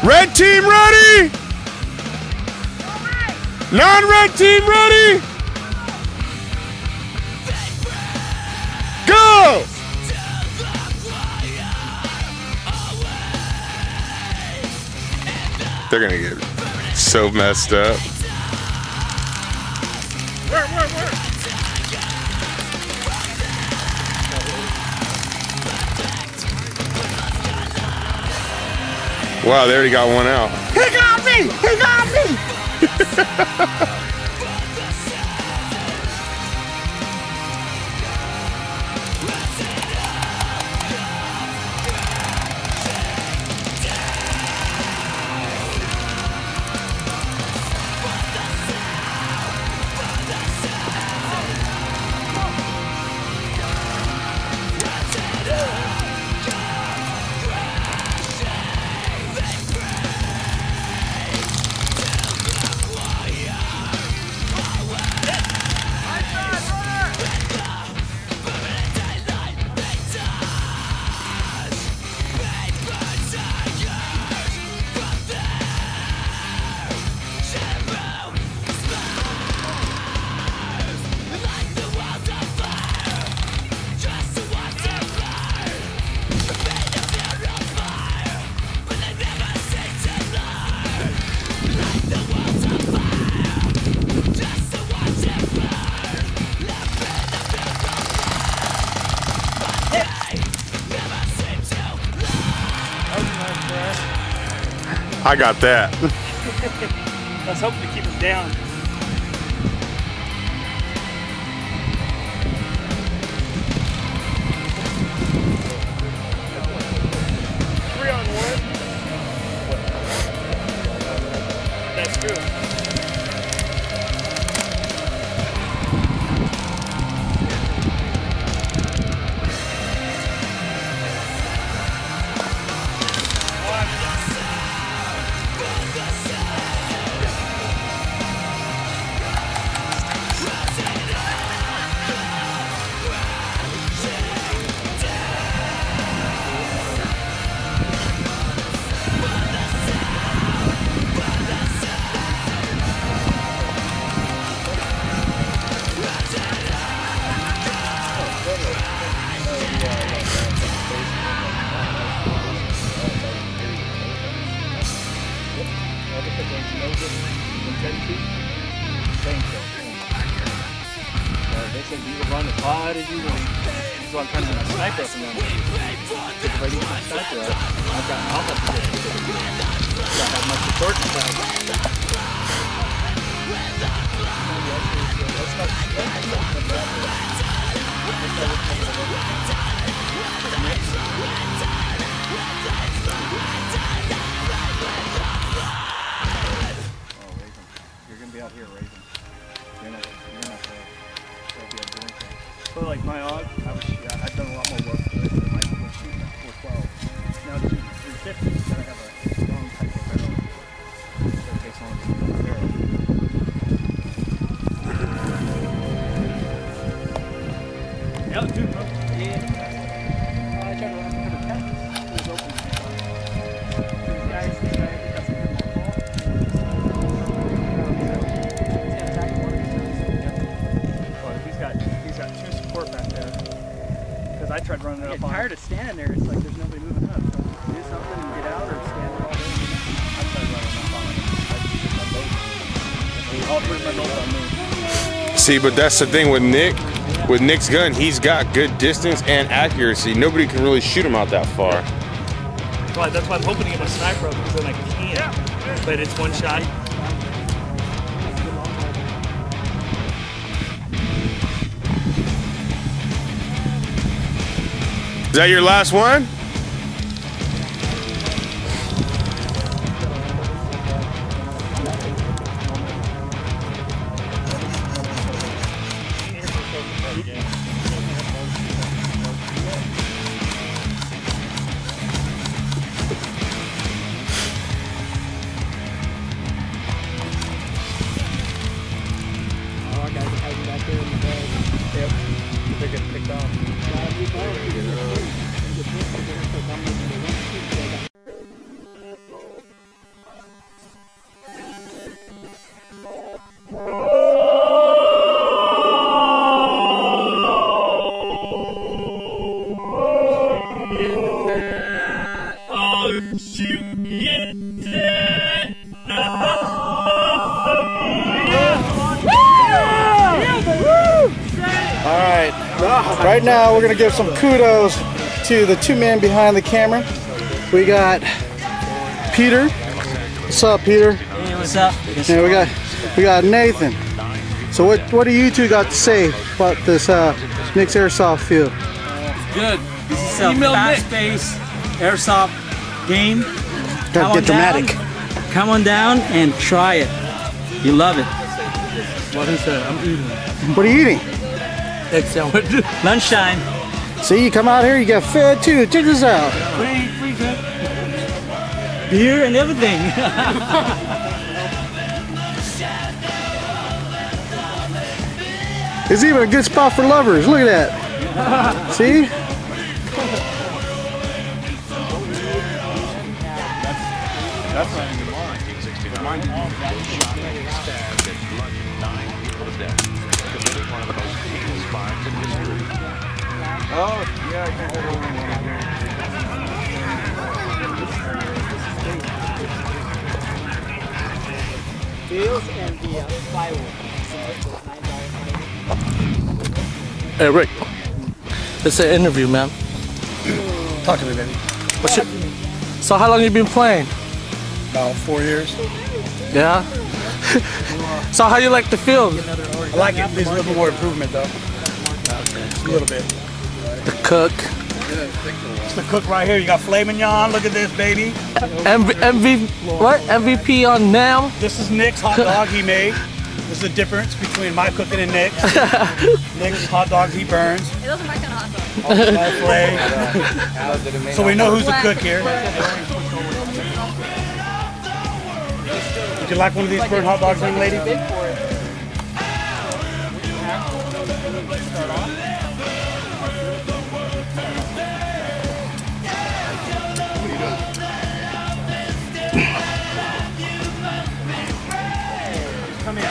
Red team ready? Non-red team ready? Go! They're gonna get so messed up. Where? Wow, they already got one out. He got me! He got me! I got that. I was hoping to keep him down. That's true. They said you would run as hard as you want. So I'm trying to get a sniper up and then if I get my sniper up, I've got all that position. Got that much support inside. You're gonna be out here raising. You're not so like my AUG, I've done a lot more work to it. I was shooting at 412. Now to shoot 350, you gotta have a long type of barrel. So it takes long to shoot the barrel. Yeah, dude, bro. Yeah. I tried to run for the 10. It was open. These guys think I got some good ball. He's attacking one of these guys. But he's got two support back there. Because I tried running it up on. I'm tired of standing there. It's like there's nobody moving up. So do something and get out or stand there all day. I tried running up on it. I just put my load. All three of my loads on me. See, but that's the thing with Nick. With Nick's gun, he's got good distance and accuracy. Nobody can really shoot him out that far. Well, that's why I'm hoping to get my sniper up because then I can. But it's one shot. Is that your last one? They're getting picked off. Alright, right now we're going to give some kudos to the two men behind the camera. We got Peter. What's up, Peter? Hey, what's up? And we got Nathan. So what do you two got to say about this Nick's Airsoft field? Good. This is a fast-paced airsoft game. Gotta get dramatic. Come on down and try it. You love it. What is that? I'm eating. What are you eating? Egg sandwich. Lunchtime. See, you come out here, you get fed too. Check this out. Free drink. Beer and everything. It's even a good spot for lovers. Look at that. See? That's not even mine. Oh, yeah, I can't go Wheels and the plywood. Hey Rick, it's an interview, man. Talk to me, baby. So how long you been playing? About 4 years. Yeah. So how you like the field? I like it. There's a little more improvement though. A little bit. The cook. It's the cook right here. You got filet mignon. Look at this, baby. MVP on NAM? This is Nick's hot dog he made. This is the difference between my cooking and Nick's. Nick's hot dogs he burns. It doesn't make a hot dog. Filet. So we know who's the cook here. Would you like one of these burnt hot dogs, young lady? Come here.